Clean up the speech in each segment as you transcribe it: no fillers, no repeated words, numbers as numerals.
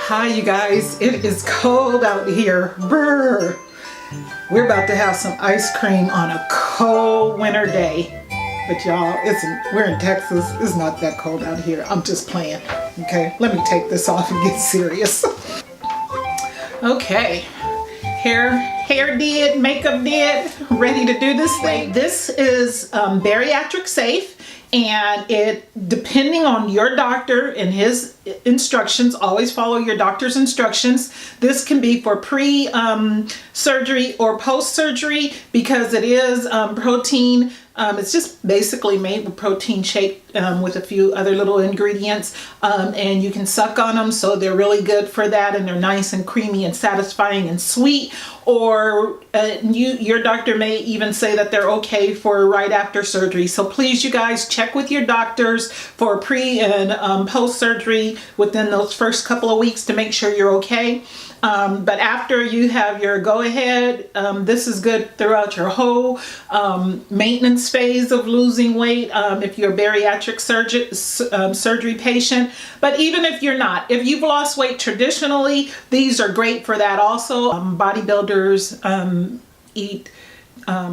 Hi you guys, it is cold out here. Brr. We're about to have some ice cream on a cold winter day. But y'all, we're in Texas. It's not that cold out here. I'm just playing. Okay, let me take this off and get serious. Okay, hair did, makeup did, ready to do this thing. This is bariatric safe. And it, depending on your doctor and his instructions, always follow your doctor's instructions. This can be for pre-surgery or post-surgery because it is protein. It's just basically made with protein shake with a few other little ingredients, and you can suck on them, so they're really good for that, and they're nice and creamy and satisfying and sweet. Or your doctor may even say that they're okay for right after surgery. So please, you guys, check with your doctors for pre and post surgery within those first couple of weeks to make sure you're okay. But after you have your go-ahead, this is good throughout your whole maintenance phase of losing weight if you're a bariatric surgery patient. But even if you're not, if you've lost weight traditionally, these are great for that also. Bodybuilders eat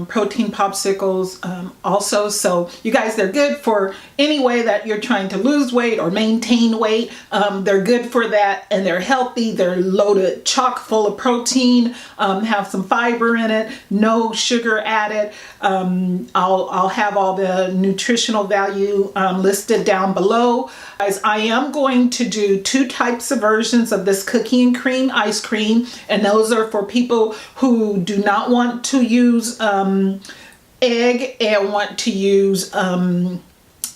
protein popsicles also. So you guys, they're good for any way that you're trying to lose weight or maintain weight. They're good for that, and they're healthy. They're loaded chock full of protein, have some fiber in it, no sugar added. I'll have all the nutritional value listed down below. Guys, I am going to do 2 types of versions of this cookie and cream ice cream, and those are for people who do not want to use egg and want to use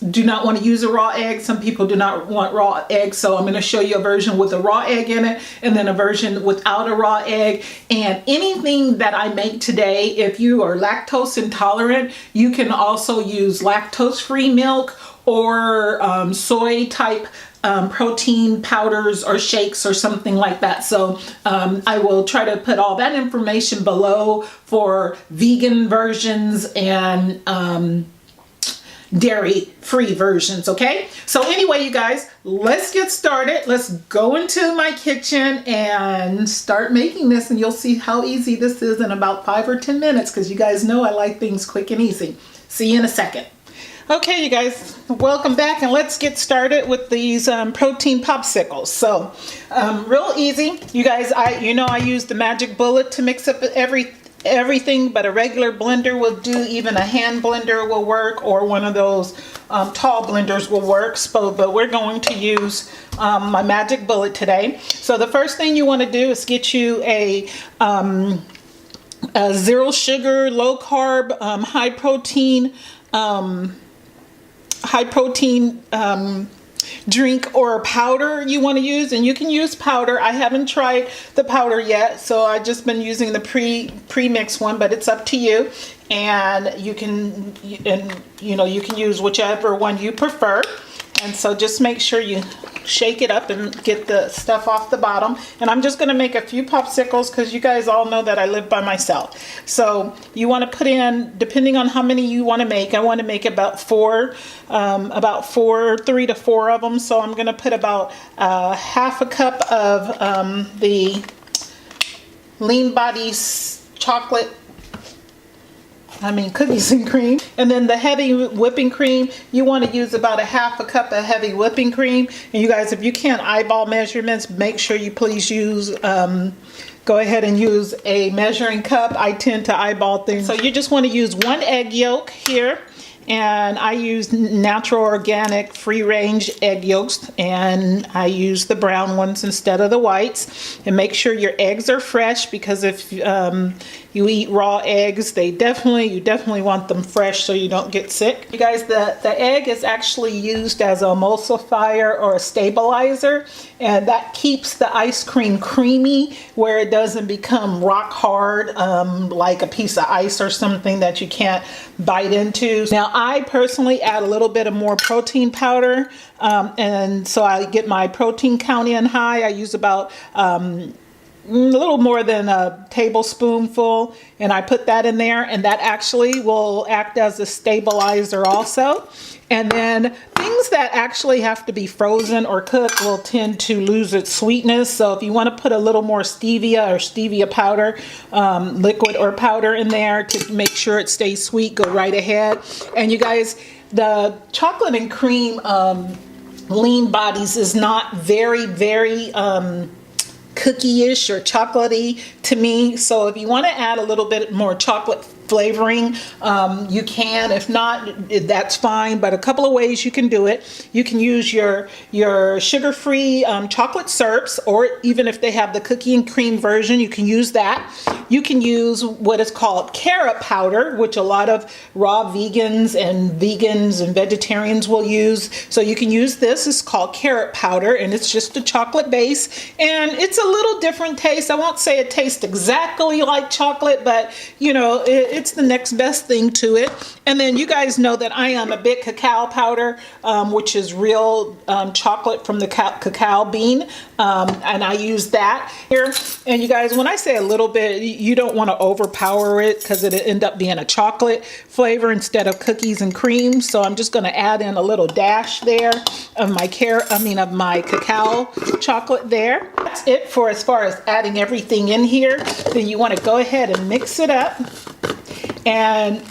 do not want to use a raw egg. Some people do not want raw egg, so I'm going to show you a version with a raw egg in it, and then a version without a raw egg. And anything that I make today, if you are lactose intolerant, you can also use lactose-free milk or soy type protein powders or shakes or something like that. So I will try to put all that information below for vegan versions and dairy-free versions, okay? So anyway, you guys, let's get started. Let's go into my kitchen and start making this, and you'll see how easy this is in about 5 or 10 minutes, because you guys know I like things quick and easy. See you in a second. Okay, you guys, welcome back, and let's get started with these protein popsicles. So, real easy. You guys, I use the magic bullet to mix up everything, but a regular blender will do. Even a hand blender will work, or one of those tall blenders will work. But we're going to use my magic bullet today. So the first thing you want to do is get you a zero sugar, low carb, high protein drink or powder you want to use, and you can use powder. I haven't tried the powder yet, so I've just been using the pre-mixed one, but it's up to you. And you can use whichever one you prefer. And so just make sure you shake it up and get the stuff off the bottom. And I'm just going to make a few popsicles because you guys all know that I live by myself. So you want to put in, depending on how many you want to make, I want to make about 3 to 4 of them. So I'm going to put about half a cup of the Lean Bodies cookies and cream. And then the heavy whipping cream, you want to use about a half a cup of heavy whipping cream. And you guys, if you can't eyeball measurements, make sure you please use, go ahead and use a measuring cup. I tend to eyeball things. So you just want to use 1 egg yolk here. And I use natural, organic, free-range egg yolks, and I use the brown ones instead of the whites. And make sure your eggs are fresh, because if you eat raw eggs, you definitely want them fresh so you don't get sick. You guys, the egg is actually used as an emulsifier or a stabilizer, and that keeps the ice cream creamy where it doesn't become rock hard like a piece of ice or something that you can't bite into. Now, I personally add a little bit of more protein powder, and so I get my protein count in high. I use about a little more than a tablespoonful, and I put that in there, and that actually will act as a stabilizer also. And then things that actually have to be frozen or cooked will tend to lose its sweetness. So if you want to put a little more stevia or stevia powder, liquid or powder in there to make sure it stays sweet, go right ahead. And you guys, the chocolate and cream lean bodies is not very cookie-ish or chocolatey to me. So if you want to add a little bit more chocolate flavoring, you can. If not, that's fine. But a couple of ways you can do it. You can use your sugar-free chocolate syrups, or even if they have the cookie and cream version, you can use that. You can use what is called carrot powder, which a lot of raw vegans and vegetarians will use. So you can use this. It's called carrot powder, and it's just a chocolate base, and it's a little different taste. I won't say it tastes exactly like chocolate, but you know, it's the next best thing to it. And then you guys know that I am a big cacao powder, which is real chocolate from the cacao bean, and I use that here. And you guys, when I say a little bit, you don't want to overpower it because it'll end up being a chocolate flavor instead of cookies and cream. So I'm just going to add in a little dash there of my cacao chocolate there. That's it for as far as adding everything in here. Then you want to go ahead and mix it up. And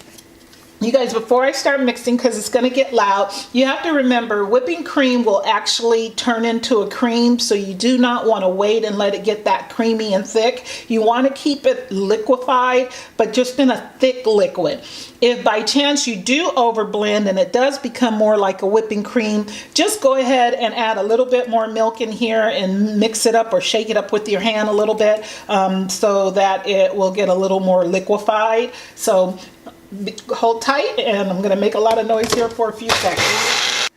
you guys, before I start mixing, because it's going to get loud, you have to remember whipping cream will actually turn into a cream, so you do not want to wait and let it get that creamy and thick. You want to keep it liquefied, but just in a thick liquid. If by chance you do overblend and it does become more like a whipping cream, just go ahead and add a little bit more milk in here and mix it up or shake it up with your hand a little bit, so that it will get a little more liquefied. So hold tight, and I'm going to make a lot of noise here for a few seconds.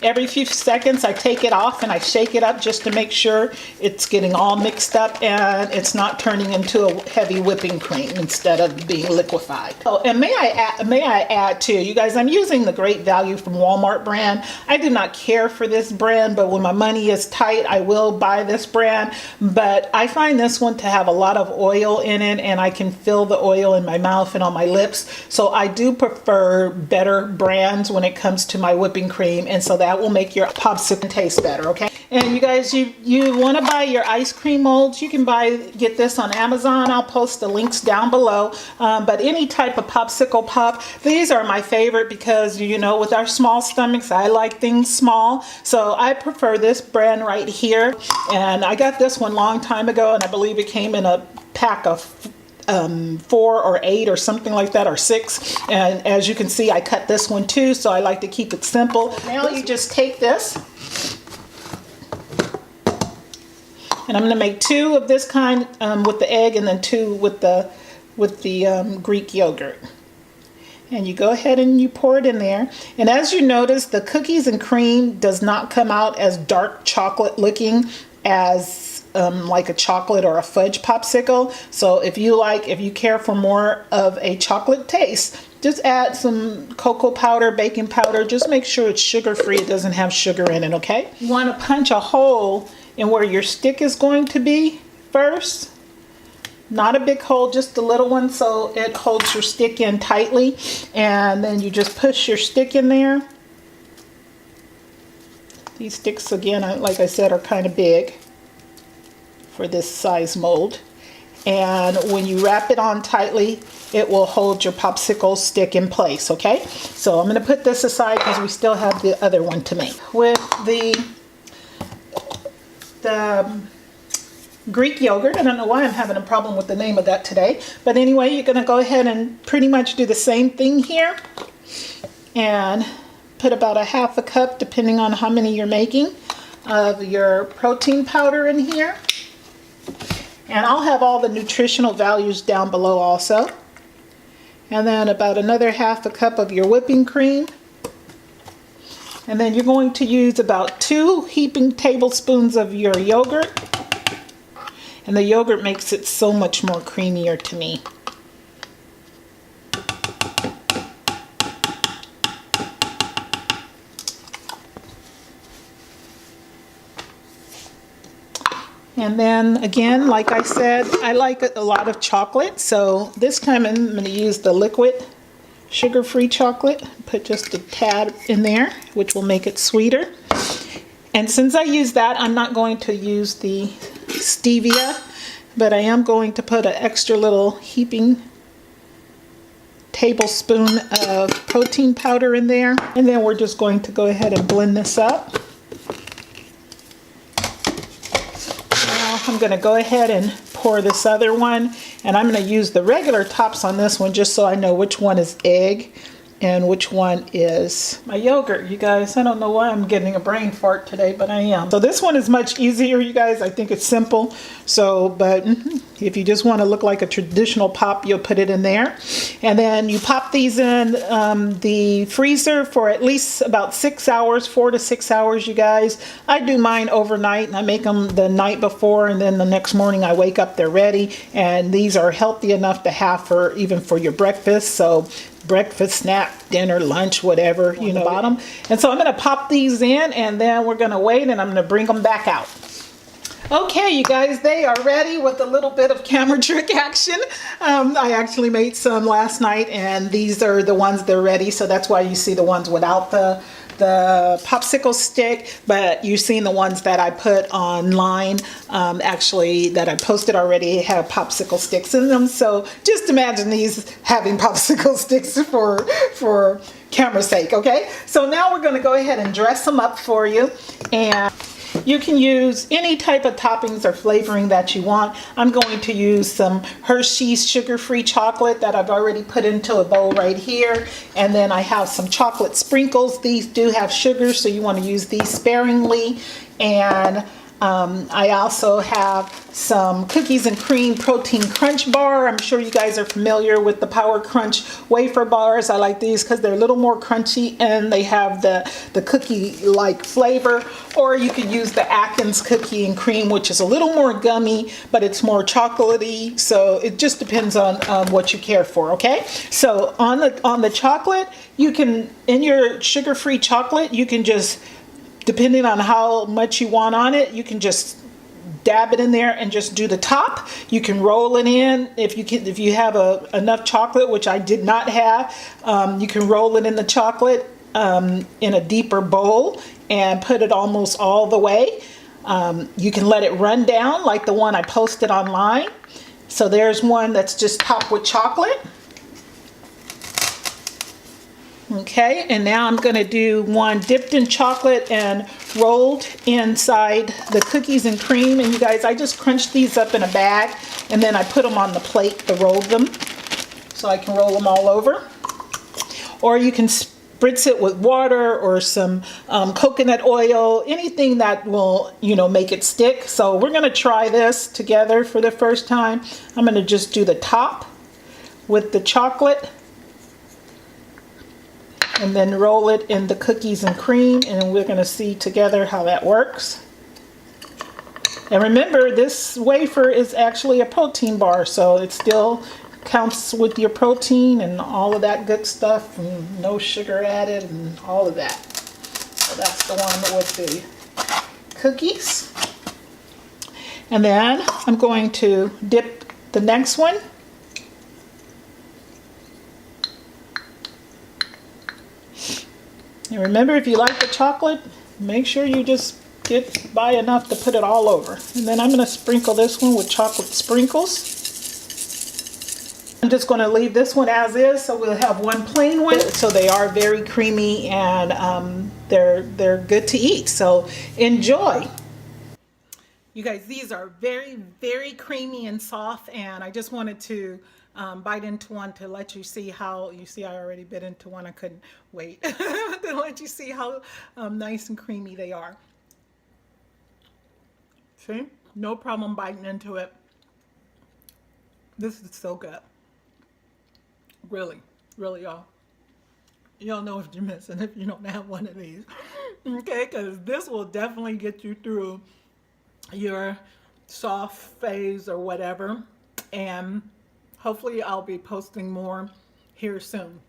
Every few seconds I take it off and I shake it up just to make sure it's getting all mixed up and it's not turning into a heavy whipping cream instead of being liquefied. Oh, and may I add too, you guys, I'm using the Great Value from Walmart brand. I do not care for this brand, but when my money is tight, I will buy this brand. But I find this one to have a lot of oil in it, and I can feel the oil in my mouth and on my lips. So I do prefer better brands when it comes to my whipping cream, and so that will make your popsicle taste better, okay? And you guys, you want to buy your ice cream molds, you can get this on Amazon. I'll post the links down below. But any type of popsicle pop, these are my favorite because, you know, with our small stomachs, I like things small. So I prefer this brand right here. And I got this one long time ago, and I believe it came in a pack of 4 or 8 or something like that, or 6. And as you can see, I cut this one too, so I like to keep it simple. Now you just take this, and I'm going to make 2 of this kind with the egg, and then 2 with the Greek yogurt. And you go ahead and you pour it in there. And as you notice, the cookies and cream does not come out as dark chocolate looking as like a chocolate or a fudge popsicle. So if you care for more of a chocolate taste, just add some cocoa powder, baking powder. Just make sure it's sugar free. It doesn't have sugar in it, okay? You want to punch a hole in where your stick is going to be first. Not a big hole, just a little one, so it holds your stick in tightly. And then you just push your stick in there. These sticks, again, like I said, are kind of big for this size mold. And when you wrap it on tightly, it will hold your popsicle stick in place, okay? So I'm going to put this aside because we still have the other one to make. With the Greek yogurt, I don't know why I'm having a problem with the name of that today, but anyway, you're going to go ahead and pretty much do the same thing here and put about a half a cup, depending on how many you're making, of your protein powder in here. And I'll have all the nutritional values down below also. And then about another half a cup of your whipping cream. And then you're going to use about 2 heaping tablespoons of your yogurt. And the yogurt makes it so much more creamier to me. And then again, like I said, I like a lot of chocolate, so this time I'm going to use the liquid sugar-free chocolate. Put just a tad in there, which will make it sweeter. And since I use that, I'm not going to use the stevia, but I am going to put an extra little heaping tablespoon of protein powder in there. And then we're just going to go ahead and blend this up. Now I'm going to go ahead and pour this other one, and I'm going to use the regular tops on this one just so I know which one is egg and which one is my yogurt. You guys, I don't know why I'm getting a brain fart today, but I am. So this one is much easier, you guys. I think it's simple. So, but if you just want to look like a traditional pop, you'll put it in there. And then you pop these in the freezer for at least about 6 hours, 4 to 6 hours, you guys. I do mine overnight, and I make them the night before, and then the next morning I wake up, they're ready. And these are healthy enough to have for even for your breakfast. So breakfast, snack, dinner, lunch, whatever, you know, bottom. And so I'm going to pop these in, and then we're going to wait, and I'm going to bring them back out. Okay, you guys, they are ready with a little bit of camera trick action. I actually made some last night, and these are the ones that are ready. So that's why you see the ones without the popsicle stick, but you've seen the ones that I put online, actually that I posted already have popsicle sticks in them. So just imagine these having popsicle sticks for camera's sake, okay? So now we're gonna go ahead and dress them up for you, and you can use any type of toppings or flavoring that you want. I'm going to use some Hershey's sugar-free chocolate that I've already put into a bowl right here. And then I have some chocolate sprinkles. These do have sugar, so you want to use these sparingly. And I also have some cookies and cream protein crunch bar. I'm sure you guys are familiar with the Power Crunch wafer bars. I like these because they're a little more crunchy and they have the cookie-like flavor. Or you could use the Atkins cookie and cream, which is a little more gummy, but it's more chocolatey. So it just depends on what you care for, okay? So on the chocolate, you can, in your sugar-free chocolate, you can just, depending on how much you want on it, you can just dab it in there and just do the top. You can roll it in if you have enough chocolate, which I did not have. You can roll it in the chocolate in a deeper bowl and put it almost all the way. You can let it run down like the one I posted online. So there's one that's just topped with chocolate. Okay, and now I'm going to do one dipped in chocolate and rolled inside the cookies and cream. And you guys, I just crunched these up in a bag, and then I put them on the plate to roll them so I can roll them all over. Or you can spritz it with water or some coconut oil, anything that will, you know, make it stick. So we're going to try this together for the first time. I'm going to just do the top with the chocolate, and then roll it in the cookies and cream, and we're going to see together how that works. And remember, this wafer is actually a protein bar, so it still counts with your protein and all of that good stuff, and no sugar added and all of that. So that's the one with the cookies. And then I'm going to dip the next one. And remember, if you like the chocolate, make sure you just get by enough to put it all over. And then I'm going to sprinkle this one with chocolate sprinkles. I'm just going to leave this one as is, so we'll have one plain one. So they are very creamy, and they're good to eat. So enjoy. You guys, these are very, very creamy and soft, and I just wanted to bite into one to let you see how, you see I already bit into one, I couldn't wait to let you see how nice and creamy they are. See, no problem biting into it. This is so good. Really, really, y'all. You'll know if you're missing if you don't have one of these. Okay, because this will definitely get you through your soft phase or whatever, and hopefully I'll be posting more here soon.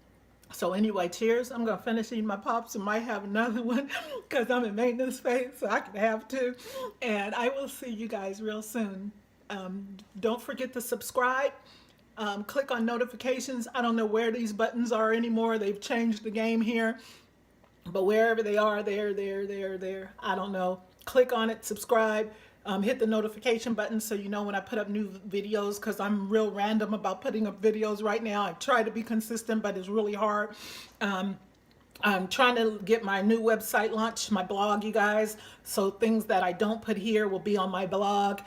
So anyway, cheers. I'm gonna finish eating my pops and might have another one because I'm in maintenance phase, so I can have two. And I will see you guys real soon. Don't forget to subscribe. Click on notifications. I don't know where these buttons are anymore. They've changed the game here. But wherever they are, there. I don't know. Click on it, subscribe, hit the notification button so you know when I put up new videos, because I'm real random about putting up videos right now. I try to be consistent, but it's really hard. I'm trying to get my new website launched, my blog, you guys. So things that I don't put here will be on my blog.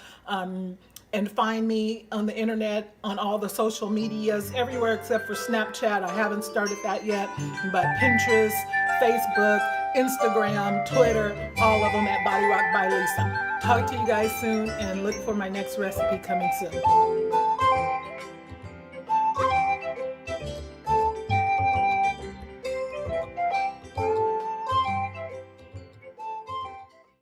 And find me on the internet, on all the social medias, everywhere except for Snapchat. I haven't started that yet, but Pinterest, Facebook, Instagram, Twitter, all of them at Body Rock by Lisa. Talk to you guys soon, and look for my next recipe coming soon.